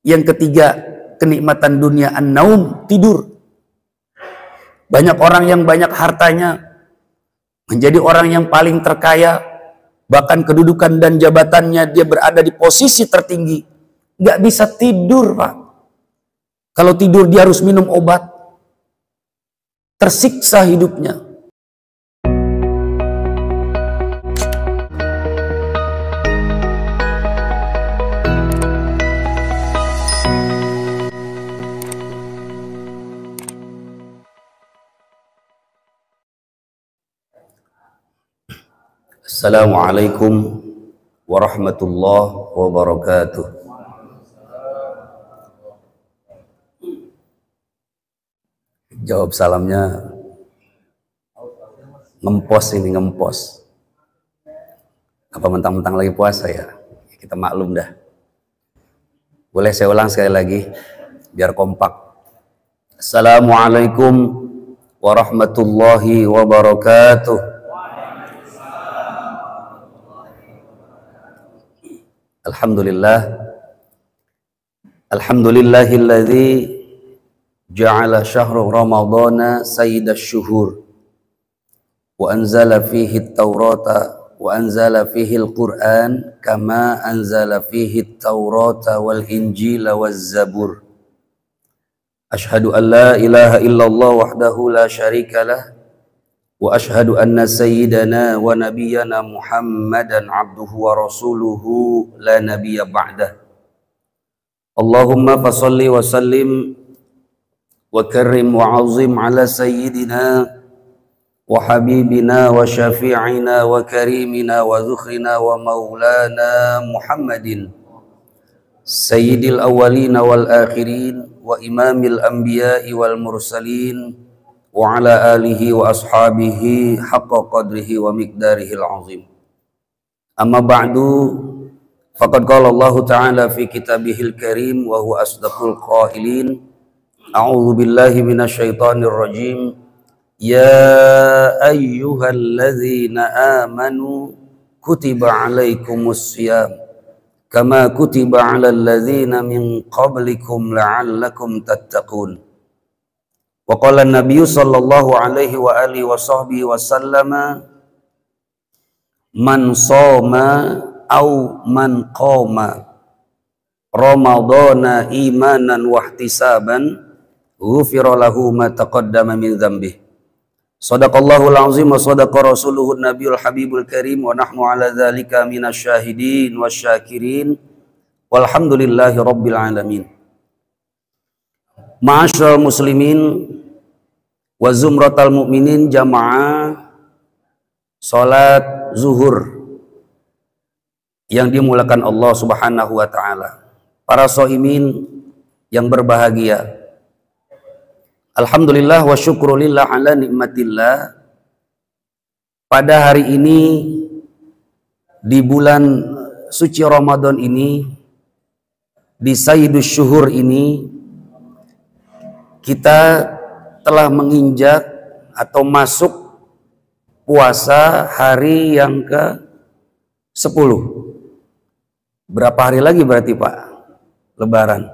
Yang ketiga, kenikmatan dunia an-naum, tidur. Banyak orang yang banyak hartanya, menjadi orang yang paling terkaya, bahkan kedudukan dan jabatannya dia berada di posisi tertinggi, nggak bisa tidur, Pak. Kalau tidur dia harus minum obat, tersiksa hidupnya. Assalamualaikum warahmatullahi wabarakatuh. Jawab salamnya ngempos ini, ngempos. Apa mentang-mentang lagi puasa ya? Kita maklum dah. Boleh saya ulang sekali lagi biar kompak. Assalamualaikum warahmatullahi wabarakatuh. Alhamdulillahilladzi ja'ala syahra ramadhana sayyidash syuhur wa anzala fihi at-taurata wa anzala fihi al-Qur'an kama anzala fihi at-taurata wal injila waz zabur. Ashhadu an la ilaha illallah wahdahu la syarika lah wa ashhadu anna sayyidana wa nabiyyana Muhammadan abduhu wa rasuluhu la nabiyya ba'dah. Allahumma fasalli wa sallim wa karrim wa azim ala sayyidina wa habibina wa syafi'ina wa karimina wa dhukhrina wa maulana Muhammadin sayyidil awwalina wal akhirin wa imamil anbiya'i wal mursalin wa ala alihi wa ashabihi haqqa qadrihi wa miqdarihi al-azim. Amma ba'du, faqad qala Allah ta'ala fi kitabihil karim wa huwa asdaqul qailin. A'udzu billahi minasyaitonir rajim. Ya ayyuhalladzina amanu kutiba 'alaikumus shiyam kama kutiba 'alal ladzina min qablikum la'allakum tattaqun. Wa qala an-nabiy sallallahu alaihi wa alihi wa sahbihi wa sallama man shoma au man qama ramadhana imanan wa ihtisaban ghufira lahu ma taqaddama min dzambihi. Shadaqallahul azim wa shadaqa rasuluhun nabiyul habibul karim wa nahnu ala dzalika minasyahidin wasyakirin walhamdulillahi rabbil alamin. Ma'asyiral muslimin wa zumratal mu'minin jamaah salat zuhur yang dimulakan Allah Subhanahu wa taala. Para shaimin yang berbahagia. Alhamdulillah wa syukrulillah ala nikmatillah. Pada hari ini di bulan suci Ramadan ini, di Sayyidus Syuhur ini, kita telah menginjak atau masuk puasa hari yang ke-10. Berapa hari lagi berarti Pak Lebaran?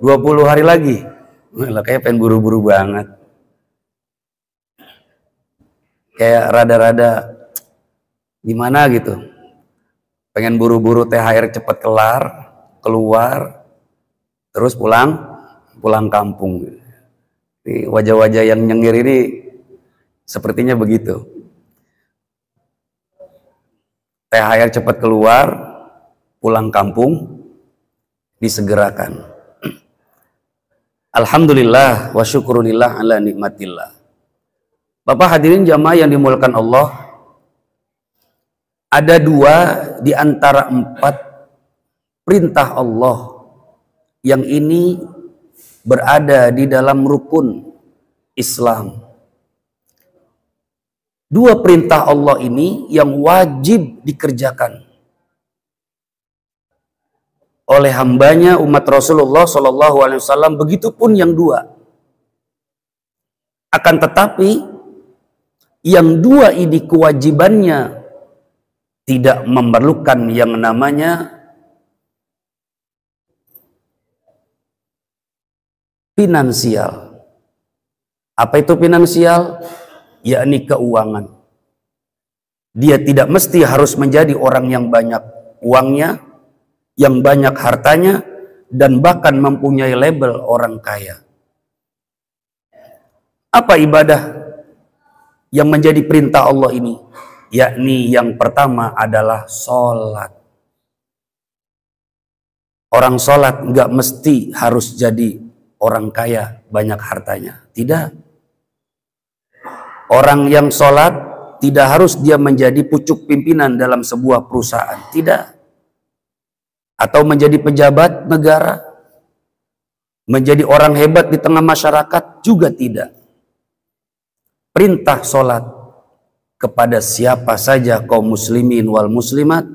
20 hari lagi. Kayak pengen buru-buru banget. Kayak rada-rada gimana gitu. Pengen buru-buru THR cepat keluar, terus pulang kampung. Wajah-wajah yang nyengir ini sepertinya begitu. THR cepat keluar, pulang kampung, disegerakan. Alhamdulillah wa syukrulillah ala nikmatillah. Bapak hadirin jamaah yang dimuliakan Allah, ada 2 di antara 4 perintah Allah yang ini berada di dalam rukun Islam. 2 perintah Allah ini yang wajib dikerjakan oleh hambanya umat Rasulullah SAW. Begitupun yang 2. Akan tetapi yang 2 ini kewajibannya tidak memerlukan yang namanya finansial. Apa itu finansial? Yakni keuangan. Dia tidak mesti harus menjadi orang yang banyak uangnya, yang banyak hartanya, dan bahkan mempunyai label orang kaya. Apa ibadah yang menjadi perintah Allah ini? Yakni yang pertama adalah sholat. Orang sholat nggak mesti harus jadi orang kaya banyak hartanya. Tidak. Orang yang sholat tidak harus dia menjadi pucuk pimpinan dalam sebuah perusahaan. Tidak. Atau menjadi pejabat negara. Menjadi orang hebat di tengah masyarakat juga tidak. Perintah sholat kepada siapa saja kaum muslimin wal muslimat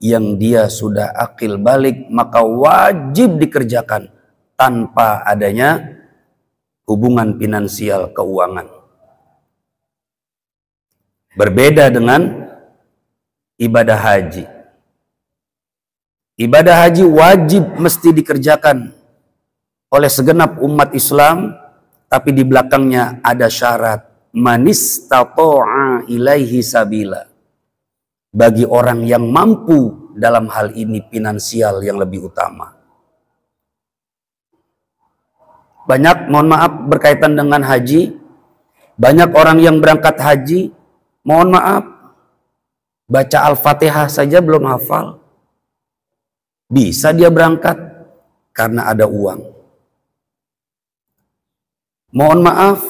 yang dia sudah akil balik, maka wajib dikerjakan tanpa adanya hubungan finansial keuangan. Berbeda dengan ibadah haji. Ibadah haji wajib mesti dikerjakan oleh segenap umat Islam, tapi di belakangnya ada syarat. Manistata'a ilaihi sabila. Bagi orang yang mampu dalam hal ini finansial yang lebih utama. Banyak, mohon maaf, berkaitan dengan haji. Banyak orang yang berangkat haji, mohon maaf, baca Al-Fatihah saja belum hafal. Bisa dia berangkat karena ada uang. Mohon maaf,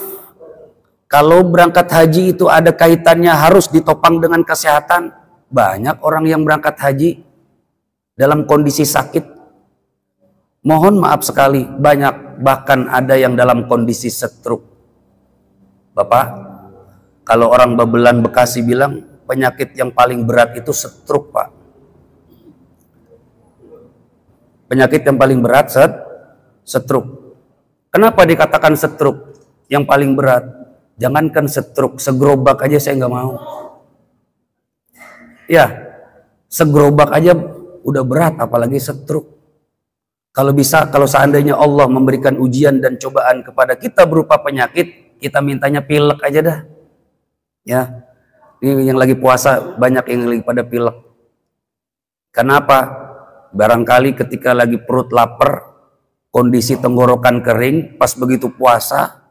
kalau berangkat haji itu ada kaitannya harus ditopang dengan kesehatan. Banyak orang yang berangkat haji dalam kondisi sakit. Mohon maaf sekali, banyak, bahkan ada yang dalam kondisi stroke. Bapak, kalau orang Babelan Bekasi bilang penyakit yang paling berat itu stroke, Pak. Penyakit yang paling berat stroke. Kenapa dikatakan stroke yang paling berat? Jangankan stroke, segerobak aja saya nggak mau. Ya, segerobak aja udah berat, apalagi stroke. Kalau bisa, kalau seandainya Allah memberikan ujian dan cobaan kepada kita berupa penyakit, kita mintanya pilek aja dah. Ya, ini yang lagi puasa banyak yang lagi pada pilek. Kenapa? Barangkali ketika lagi perut lapar, kondisi tenggorokan kering, pas begitu puasa,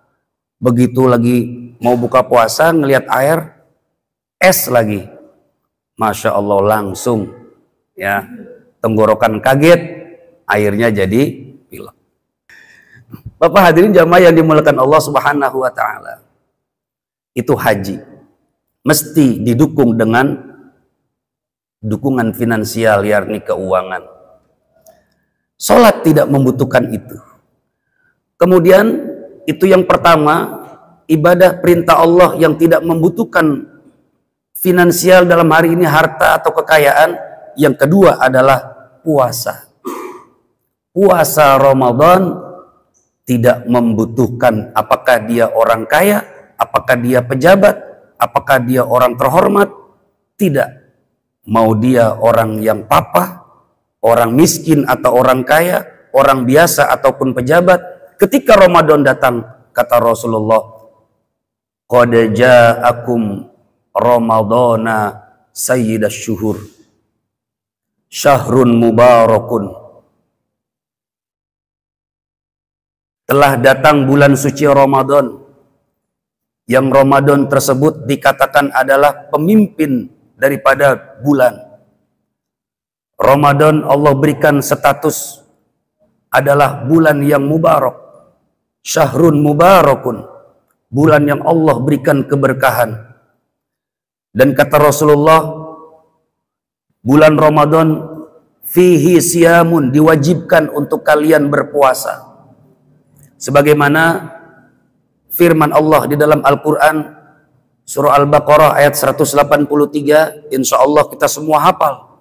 begitu lagi mau buka puasa, ngelihat air, es lagi. Masya Allah, langsung ya tenggorokan kaget, airnya jadi pilek. Bapak hadirin jamaah yang dimuliakan Allah Subhanahu wa taala. Itu haji mesti didukung dengan dukungan finansial, yakni keuangan. Salat tidak membutuhkan itu. Kemudian itu yang pertama, ibadah perintah Allah yang tidak membutuhkan finansial dalam hari ini, harta atau kekayaan. Yang kedua adalah puasa. Puasa Ramadan tidak membutuhkan apakah dia orang kaya, apakah dia pejabat, apakah dia orang terhormat. Tidak. Mau dia orang yang papa, orang miskin atau orang kaya, orang biasa ataupun pejabat. Ketika Ramadan datang, kata Rasulullah, qad ja'akum Ramadana sayyidash syuhur, syahrun mubarakun. Telah datang bulan suci Ramadan, yang Ramadan tersebut dikatakan adalah pemimpin daripada bulan. Ramadan Allah berikan status adalah bulan yang mubarak. Syahrun mubarakun, bulan yang Allah berikan keberkahan. Dan kata Rasulullah, bulan Ramadan fihi siyamun, diwajibkan untuk kalian berpuasa. Sebagaimana firman Allah di dalam Al-Quran, surah Al-Baqarah ayat 183, insya Allah kita semua hafal.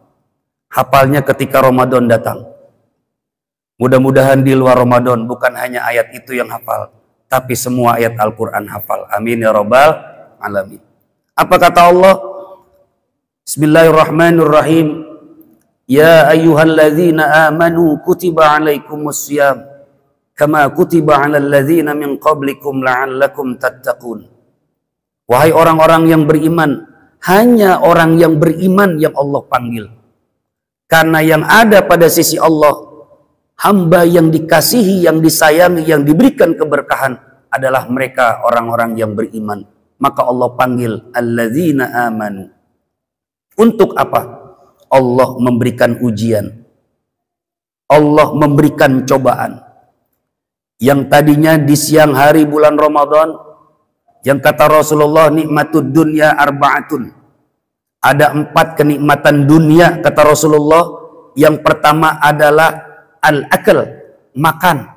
Hafalnya ketika Ramadan datang. Mudah-mudahan di luar Ramadan bukan hanya ayat itu yang hafal, tapi semua ayat Al-Quran hafal. Amin ya rabbal alamin. Apa kata Allah? Bismillahirrahmanirrahim. Ya ayyuhalladzina amanu kutiba alaikumussyam kama kutiba 'alal ladzina min qablikum la'allakum tattaqun. Wahai orang-orang yang beriman, hanya orang yang beriman yang Allah panggil. Karena yang ada pada sisi Allah, hamba yang dikasihi, yang disayangi, yang diberikan keberkahan adalah mereka orang-orang yang beriman. Maka Allah panggil alladzina amanu. Untuk apa? Allah memberikan ujian. Allah memberikan cobaan. Yang tadinya di siang hari bulan Ramadan, yang kata Rasulullah, nikmatud dunya arba'atun. Ada 4 kenikmatan dunia kata Rasulullah. Yang pertama adalah al-akal, makan.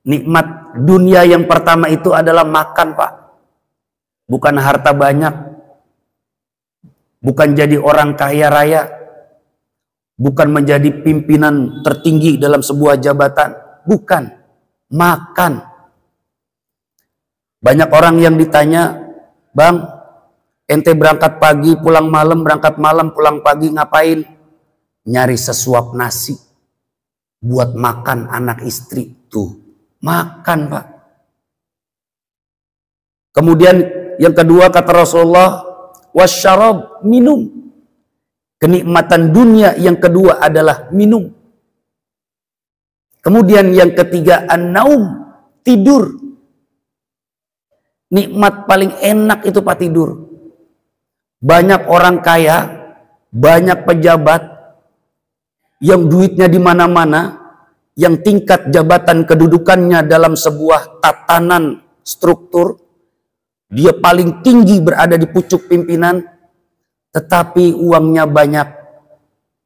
Nikmat dunia yang pertama itu adalah makan, Pak. Bukan harta banyak. Bukan jadi orang kaya raya. Bukan menjadi pimpinan tertinggi dalam sebuah jabatan. Bukan. Makan. Banyak orang yang ditanya, Bang, ente berangkat pagi, pulang malam, berangkat malam, pulang pagi, ngapain? Nyari sesuap nasi. Buat makan anak istri. Tuh. Makan, Pak. Kemudian yang kedua kata Rasulullah, wasyarab, minum. Kenikmatan dunia yang kedua adalah minum. Kemudian yang ketiga an-naum, tidur. Nikmat paling enak itu Pak, tidur. Banyak orang kaya, banyak pejabat yang duitnya di mana-mana, yang tingkat jabatan kedudukannya dalam sebuah tatanan struktur, dia paling tinggi berada di pucuk pimpinan, tetapi uangnya banyak,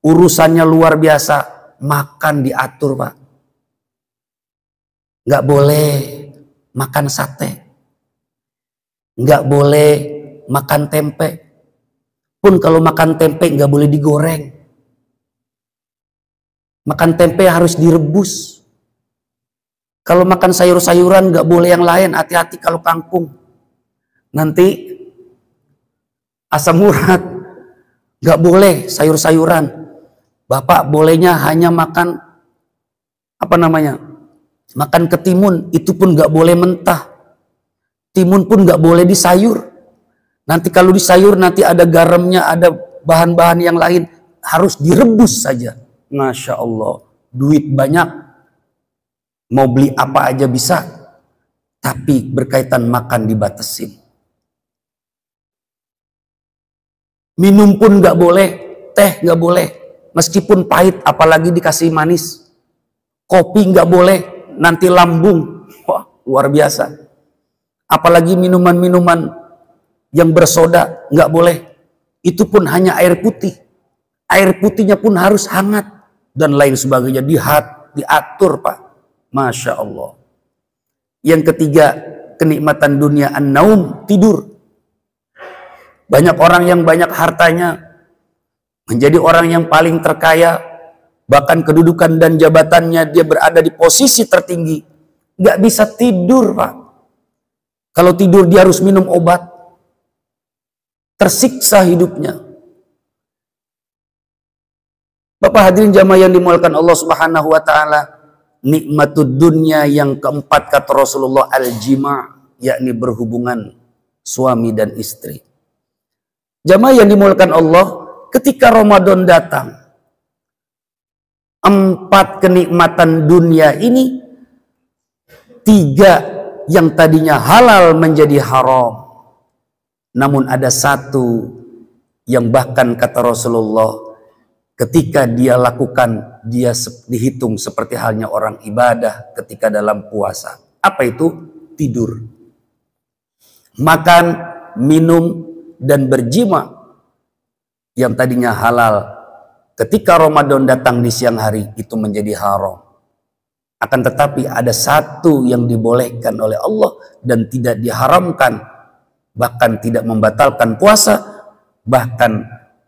urusannya luar biasa, makan diatur, Pak. Nggak boleh makan sate, nggak boleh makan tempe, pun kalau makan tempe nggak boleh digoreng. Makan tempe harus direbus. Kalau makan sayur-sayuran nggak boleh yang lain, hati-hati kalau kangkung. Nanti asam urat, nggak boleh sayur-sayuran. Bapak bolehnya hanya makan makan ketimun, itu pun nggak boleh mentah. Timun pun nggak boleh disayur. Nanti kalau disayur nanti ada garamnya, ada bahan-bahan yang lain, harus direbus saja. Masya Allah, duit banyak, mau beli apa aja bisa, tapi berkaitan makan dibatasin. Minum pun nggak boleh, teh nggak boleh, meskipun pahit, apalagi dikasih manis. Kopi nggak boleh, nanti lambung. Wah, luar biasa. Apalagi minuman-minuman yang bersoda nggak boleh. Itu pun hanya air putih. Air putihnya pun harus hangat dan lain sebagainya, diatur, Pak. Masya Allah. Yang ketiga, kenikmatan dunia an-naum, tidur. Banyak orang yang banyak hartanya, menjadi orang yang paling terkaya, bahkan kedudukan dan jabatannya dia berada di posisi tertinggi, nggak bisa tidur, Pak. Kalau tidur dia harus minum obat, tersiksa hidupnya. Bapak hadirin jamaah yang dimuliakan Allah Subhanahu wa taala, nikmatud dunya yang keempat kata Rasulullah al-jima', yakni berhubungan suami dan istri. Jamaah yang dimuliakan Allah, ketika Ramadan datang, 4 kenikmatan dunia ini, 3 yang tadinya halal menjadi haram. Namun ada 1 yang bahkan kata Rasulullah, ketika dia lakukan, dia dihitung seperti halnya orang ibadah ketika dalam puasa. Apa itu? Tidur. Makan, minum, dan berjima yang tadinya halal, ketika Ramadan datang di siang hari, itu menjadi haram. Akan tetapi ada 1 yang dibolehkan oleh Allah dan tidak diharamkan, bahkan tidak membatalkan puasa. Bahkan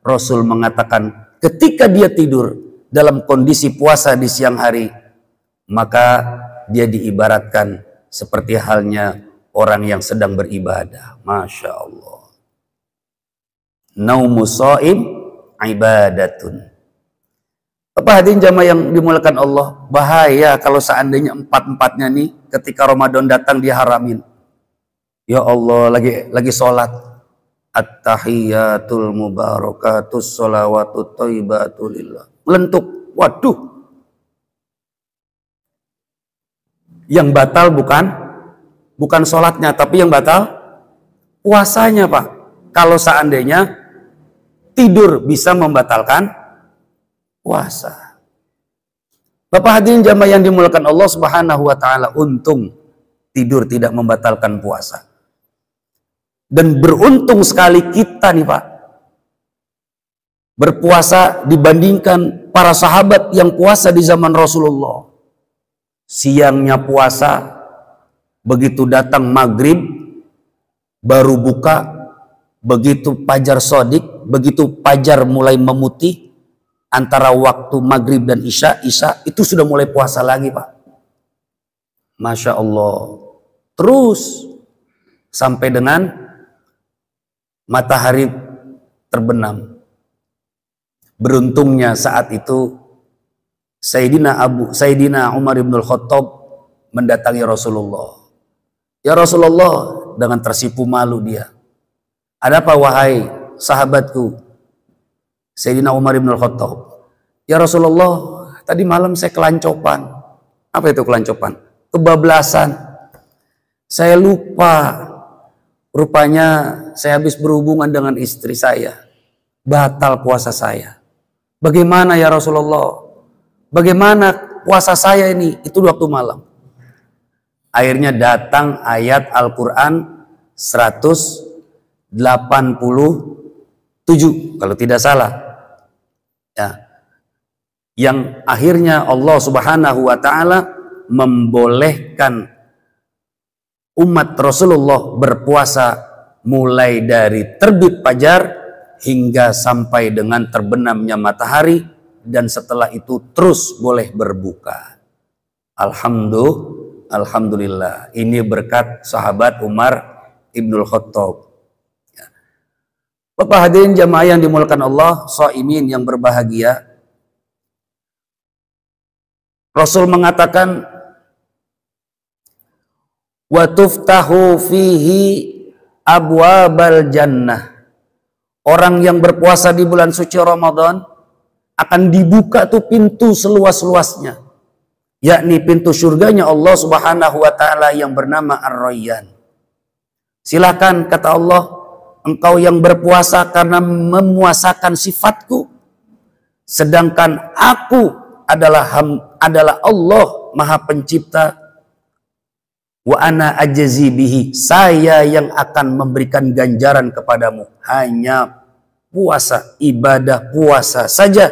Rasul mengatakan, ketika dia tidur dalam kondisi puasa di siang hari, maka dia diibaratkan seperti halnya orang yang sedang beribadah. Masya Allah. Naumu shaim ibadatun. Bapak hadirin jamaah yang dimuliakan Allah, bahaya kalau seandainya empat-empatnya nih ketika Ramadan datang diharamin. Ya Allah, lagi sholat. At-tahiyatul mubarakatus sholawatut thayyibatul lillah. Melentuk. Waduh. Yang batal bukan sholatnya, tapi yang batal puasanya, Pak. Kalau seandainya tidur bisa membatalkan puasa. Bapak hadirin jamaah yang dimuliakan Allah Subhanahu wa taala, untung tidur tidak membatalkan puasa. Dan beruntung sekali kita nih Pak, berpuasa dibandingkan para sahabat yang puasa di zaman Rasulullah. Siangnya puasa, begitu datang maghrib baru buka, begitu fajar shadiq, begitu fajar mulai memutih, antara waktu maghrib dan isya itu sudah mulai puasa lagi Pak. Masya Allah. Terus sampai dengan matahari terbenam. Beruntungnya saat itu Sayyidina Umar bin Khattab mendatangi Rasulullah. Ya Rasulullah, dengan tersipu malu dia. Ada apa wahai sahabatku? Sayyidina Umar bin Khattab. Ya Rasulullah, tadi malam saya kelancopan. Apa itu kelancopan? Kebablasan. Saya lupa. Rupanya saya habis berhubungan dengan istri saya. Batal puasa saya. Bagaimana ya Rasulullah? Bagaimana puasa saya ini? Itu waktu malam. Akhirnya datang ayat Al-Quran 187 kalau tidak salah. Ya. Yang akhirnya Allah Subhanahu wa taala membolehkan umat Rasulullah berpuasa mulai dari terbit fajar hingga sampai dengan terbenamnya matahari, dan setelah itu terus boleh berbuka. Alhamdulillah. Ini berkat sahabat Umar Ibnul Khattab. Ya. Bapak hadirin jamaah yang dimuliakan Allah, shaimin yang berbahagia. Rasul mengatakan, wa tuftahu fihi abwabal jannah. Orang yang berpuasa di bulan suci Ramadan akan dibuka tuh pintu seluas-luasnya, yakni pintu surganya Allah Subhanahu wa taala yang bernama Ar-Rayyan. Silakan, kata Allah, engkau yang berpuasa karena memuasakan sifatku, sedangkan aku adalah Allah Maha Pencipta. Wa ana ajzi bihi, saya yang akan memberikan ganjaran kepadamu. Hanya puasa, ibadah puasa saja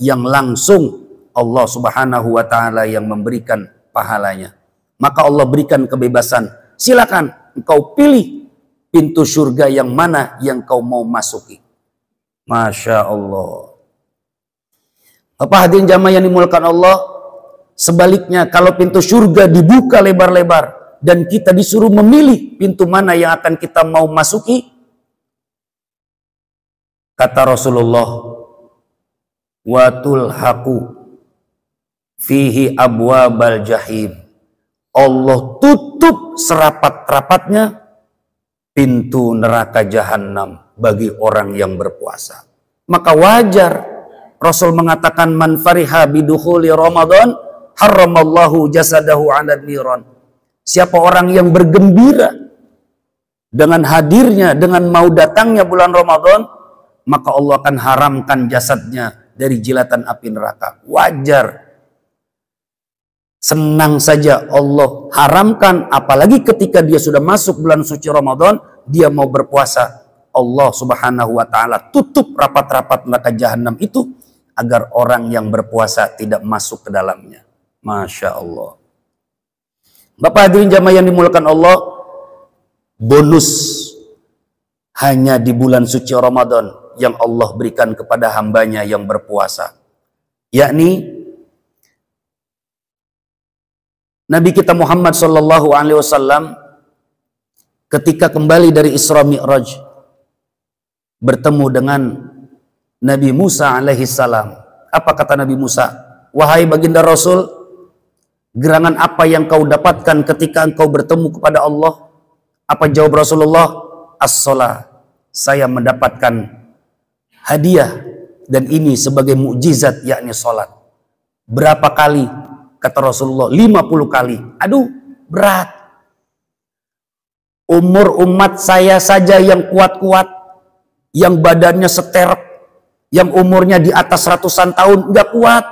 yang langsung Allah Subhanahu wa taala yang memberikan pahalanya. Maka Allah berikan kebebasan. Silakan engkau pilih pintu surga yang mana yang kau mau masuki. Masya Allah. Bapak hadirin jamaah yang dimuliakan Allah, sebaliknya kalau pintu surga dibuka lebar-lebar dan kita disuruh memilih pintu mana yang akan kita mau masuki, kata Rasulullah, wa tulhaqu fihi abwabal jahim. Allah tutup serapat-rapatnya pintu neraka jahanam bagi orang yang berpuasa. Maka wajar Rasul mengatakan, man fariha bidukhuli Ramadan haramallahu jasadahu 'ala niran. Siapa orang yang bergembira dengan hadirnya, dengan mau datangnya bulan Ramadan, maka Allah akan haramkan jasadnya dari jilatan api neraka. Wajar. Senang saja Allah haramkan, apalagi ketika dia sudah masuk bulan suci Ramadan, dia mau berpuasa. Allah Subhanahu wa taala tutup rapat-rapat neraka jahanam itu agar orang yang berpuasa tidak masuk ke dalamnya. Masya Allah. Bapak hadirin jamaah yang dimuliakan Allah, bonus hanya di bulan suci Ramadan yang Allah berikan kepada hambanya yang berpuasa, yakni Nabi kita Muhammad SAW ketika kembali dari Isra Mi'raj bertemu dengan Nabi Musa alaihissalam. Apa kata Nabi Musa? Wahai baginda Rasul, gerangan apa yang kau dapatkan ketika engkau bertemu kepada Allah? Apa jawab Rasulullah? As-shalah. Saya mendapatkan hadiah dan ini sebagai mukjizat, yakni salat. Berapa kali? Kata Rasulullah, 50 kali. Aduh, berat. Umur umat saya saja yang kuat-kuat, yang badannya seterek, yang umurnya di atas ratusan tahun, nggak kuat.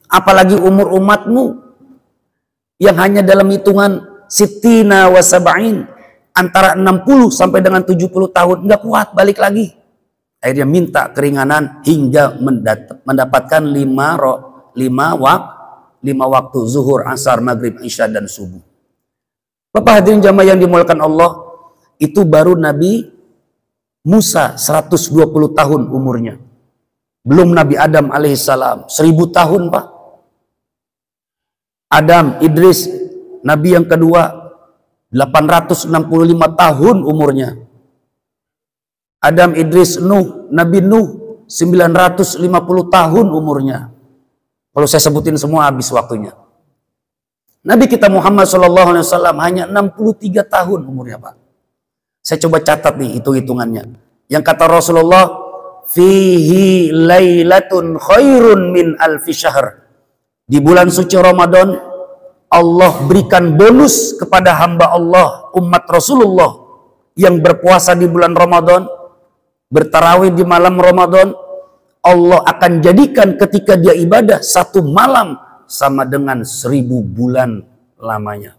Apalagi umur umatmu yang hanya dalam hitungan sittina wa sab'in, antara 60 sampai dengan 70 tahun, nggak kuat, balik lagi. Akhirnya minta keringanan hingga mendapatkan 5 waktu, zuhur, asar, maghrib, isya, dan subuh. Bapak hadirin jamaah yang dimuliakan Allah, itu baru Nabi Musa 120 tahun umurnya. Belum Nabi Adam alaihissalam, 1000 tahun Pak. Adam, Idris, Nabi yang kedua, 865 tahun umurnya. Adam, Idris, Nuh, Nabi Nuh, 950 tahun umurnya. Kalau saya sebutin semua habis waktunya. Nabi kita Muhammad SAW hanya 63 tahun umurnya Pak. Saya coba catat nih hitung-hitungannya. Yang kata Rasulullah, fihi lailatun khairun min alfi syahr. Di bulan suci Ramadan, Allah berikan bonus kepada hamba Allah, umat Rasulullah yang berpuasa di bulan Ramadan, bertarawih di malam Ramadan. Allah akan jadikan ketika dia ibadah satu malam sama dengan 1000 bulan lamanya.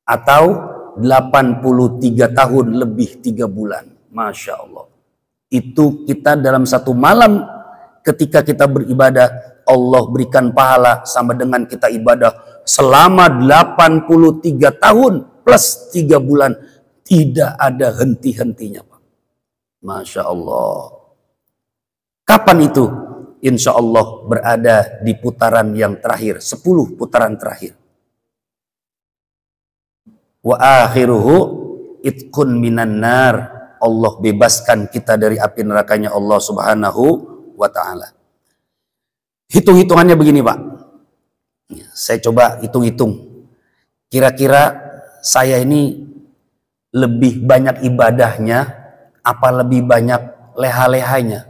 Atau 83 tahun lebih 3 bulan. Masya Allah. Itu kita dalam satu malam ketika kita beribadah, Allah berikan pahala sama dengan kita ibadah selama 83 tahun plus 3 bulan. Tidak ada henti-hentinya Pak. Masya Allah. Kapan itu? Insya Allah berada di putaran yang terakhir. 10 putaran terakhir. Wa akhiruhu itqun minan nar. Allah bebaskan kita dari api nerakanya Allah subhanahu wa ta'ala. Hitung-hitungannya begini Pak. Saya coba hitung-hitung. Kira-kira saya ini lebih banyak ibadahnya apa lebih banyak leha-lehanya?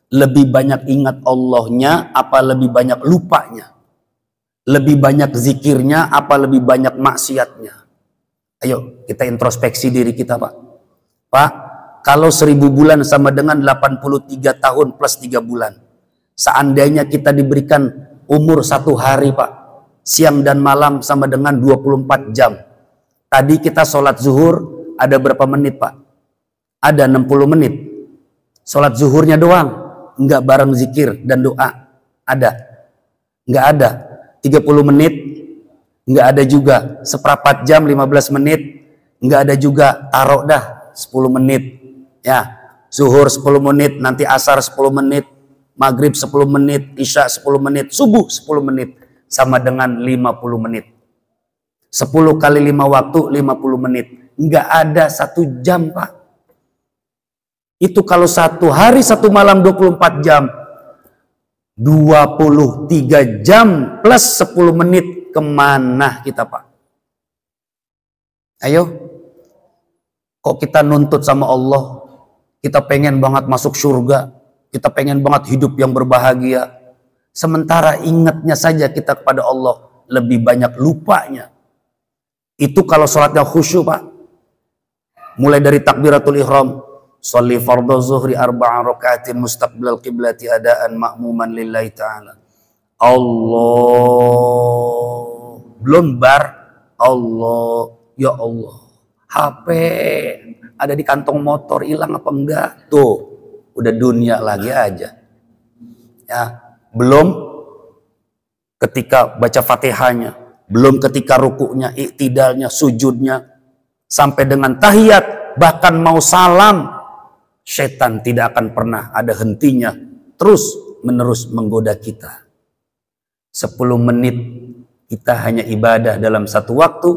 Lebih banyak ingat Allahnya apa lebih banyak lupanya? Lebih banyak zikirnya apa lebih banyak maksiatnya? Ayo kita introspeksi diri kita Pak. Pak, kalau 1000 bulan sama dengan 83 tahun plus 3 bulan. Seandainya kita diberikan umur 1 hari Pak. Siang dan malam sama dengan 24 jam. Tadi kita sholat zuhur ada berapa menit Pak? Ada 60 menit. Sholat zuhurnya doang. Enggak bareng zikir dan doa. Ada? Enggak ada. 30 menit. Enggak ada juga. Seperempat jam 15 menit. Enggak ada juga. Taruh dah 10 menit. Ya, zuhur 10 menit, nanti asar 10 menit, maghrib 10 menit, isya 10 menit, subuh 10 menit. Sama dengan 50 menit. 10 kali 5 waktu 50 menit. Enggak ada 1 jam Pak. Itu kalau 1 hari 1 malam 24 jam. 23 jam plus 10 menit. Kemana kita Pak? Ayo. Kok kita nuntut sama Allah? Kita pengen banget masuk surga. Kita pengen banget hidup yang berbahagia. Sementara ingatnya saja kita kepada Allah. Lebih banyak lupanya. Itu kalau sholatnya khusyuk Pak. Mulai dari takbiratul ihram. Sholli fardhu zuhri 4 rakaatin mustaqbilal qiblati adaan ma'muman lillahi ta'ala. Allah. Belum bar. Allah. Ya Allah. HP ada di kantong motor, hilang apa enggak? Tuh, udah dunia lagi aja. Ya, belum ketika baca Fatihahnya, belum ketika rukuknya, iktidalnya, sujudnya, sampai dengan tahiyat, bahkan mau salam, setan tidak akan pernah ada hentinya, terus menerus menggoda kita. 10 menit kita hanya ibadah dalam 1 waktu,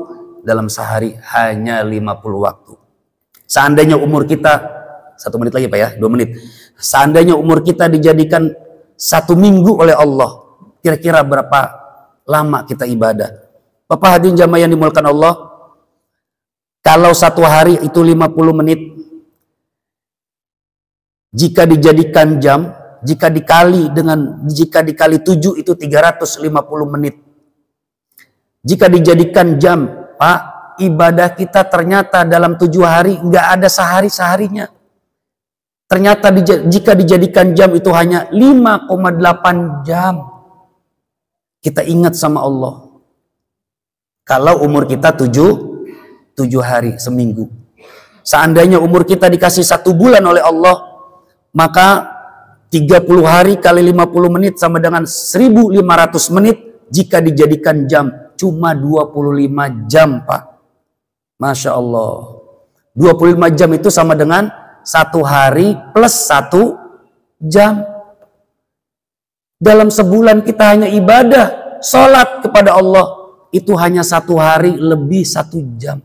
dalam sehari hanya 50 waktu. Seandainya umur kita 1 menit lagi Pak ya, 2 menit. Seandainya umur kita dijadikan 1 minggu oleh Allah, kira-kira berapa lama kita ibadah? Bapak hadirin jamaah yang dimuliakan Allah, kalau 1 hari itu 50 menit, jika dijadikan jam, jika dikali 7 itu 350 menit. Jika dijadikan jam, Pak, ibadah kita ternyata dalam 7 hari nggak ada sehari-seharinya. Ternyata jika dijadikan jam itu hanya 5,8 jam. Kita ingat sama Allah. Kalau umur kita 7 hari, seminggu. Seandainya umur kita dikasih 1 bulan oleh Allah, maka 30 hari kali 50 menit sama dengan 1.500 menit. Jika dijadikan jam, cuma 25 jam Pak. Masya Allah. 25 jam itu sama dengan 1 hari plus 1 jam. Dalam sebulan kita hanya ibadah, sholat kepada Allah. Itu hanya 1 hari lebih 1 jam.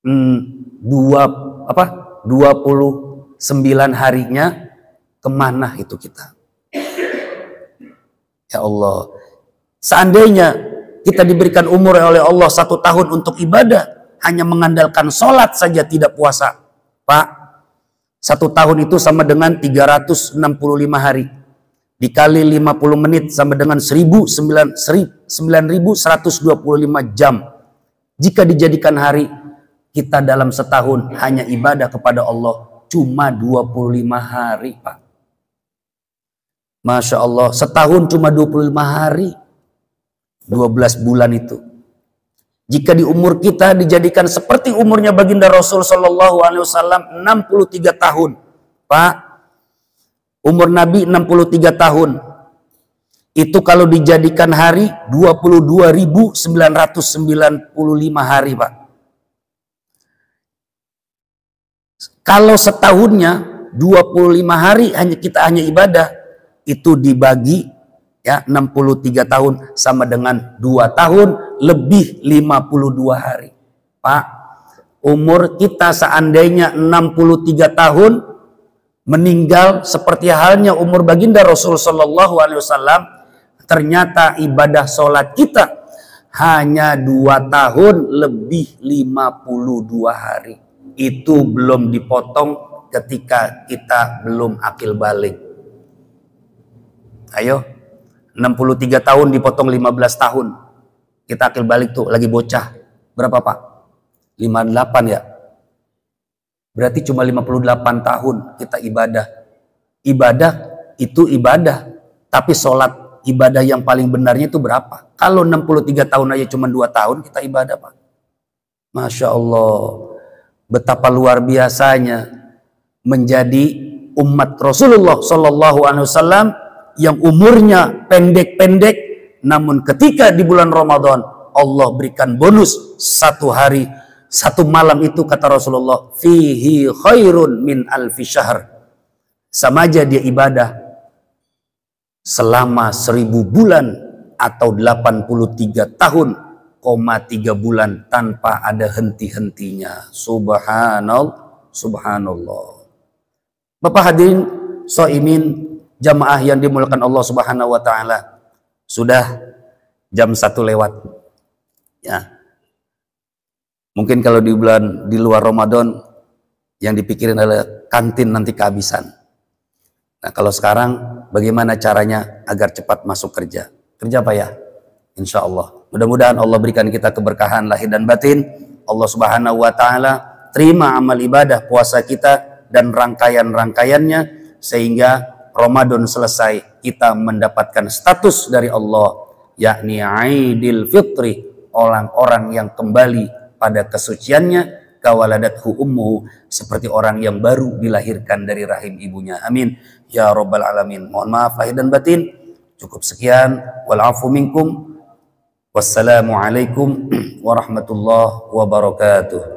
29 harinya kemana itu kita? Ya Allah. Seandainya kita diberikan umur oleh Allah 1 tahun untuk ibadah, hanya mengandalkan sholat saja tidak puasa, Pak, 1 tahun itu sama dengan 365 hari. Dikali 50 menit sama dengan 9.125 jam. Jika dijadikan hari, kita dalam setahun hanya ibadah kepada Allah cuma 25 hari, Pak. Masya Allah, setahun cuma 25 hari. 12 bulan itu. Jika di umur kita dijadikan seperti umurnya baginda Rasul Shallallahu Alaihi Wasallam 63 tahun, Pak, umur Nabi 63 tahun, itu kalau dijadikan hari 22.995 hari, Pak. Kalau setahunnya 25 hari kita hanya ibadah, itu dibagi ya 63 tahun sama dengan 2 tahun lebih 52 hari. Pak, umur kita seandainya 63 tahun, meninggal seperti halnya umur baginda Rasul Shallallahu Alaihi Wasallam, ternyata ibadah sholat kita hanya 2 tahun lebih 52 hari. Itu belum dipotong ketika kita belum akil balik. Ayo, 63 tahun dipotong 15 tahun. Kita akil balik tuh, lagi bocah. Berapa Pak? 58 ya? Berarti cuma 58 tahun kita ibadah. Ibadah itu ibadah. Tapi sholat ibadah yang paling benarnya itu berapa? Kalau 63 tahun aja cuma 2 tahun kita ibadah, Pak. Masya Allah. Betapa luar biasanya menjadi umat Rasulullah Sallallahu Alaihi Wasallam yang umurnya pendek-pendek, namun ketika di bulan Ramadan Allah berikan bonus 1 hari, 1 malam itu kata Rasulullah, fihi khairun min alfi syahr. Sama aja dia ibadah selama 1000 bulan atau 83 tahun, 3 bulan tanpa ada henti-hentinya. Subhanallah, subhanallah. Bapak hadirin shaimin, jamaah yang dimuliakan Allah Subhanahu wa taala, sudah jam 1 lewat. Ya. Mungkin kalau di luar Ramadan yang dipikirin adalah kantin nanti kehabisan. Nah, kalau sekarang bagaimana caranya agar cepat masuk kerja? Kerja Pak ya? Insya Allah. Mudah-mudahan Allah berikan kita keberkahan lahir dan batin. Allah Subhanahu wa taala terima amal ibadah puasa kita dan rangkaian-rangkaiannya, sehingga Ramadan selesai kita mendapatkan status dari Allah, yakni Aidil Fitri, orang-orang yang kembali pada kesuciannya, kawaladathu ummuhu, seperti orang yang baru dilahirkan dari rahim ibunya. Amin ya rabbal alamin. Mohon maaf lahir dan batin. Cukup sekian. Wal afu minkum. Wassalamualaikum warahmatullahi wabarakatuh.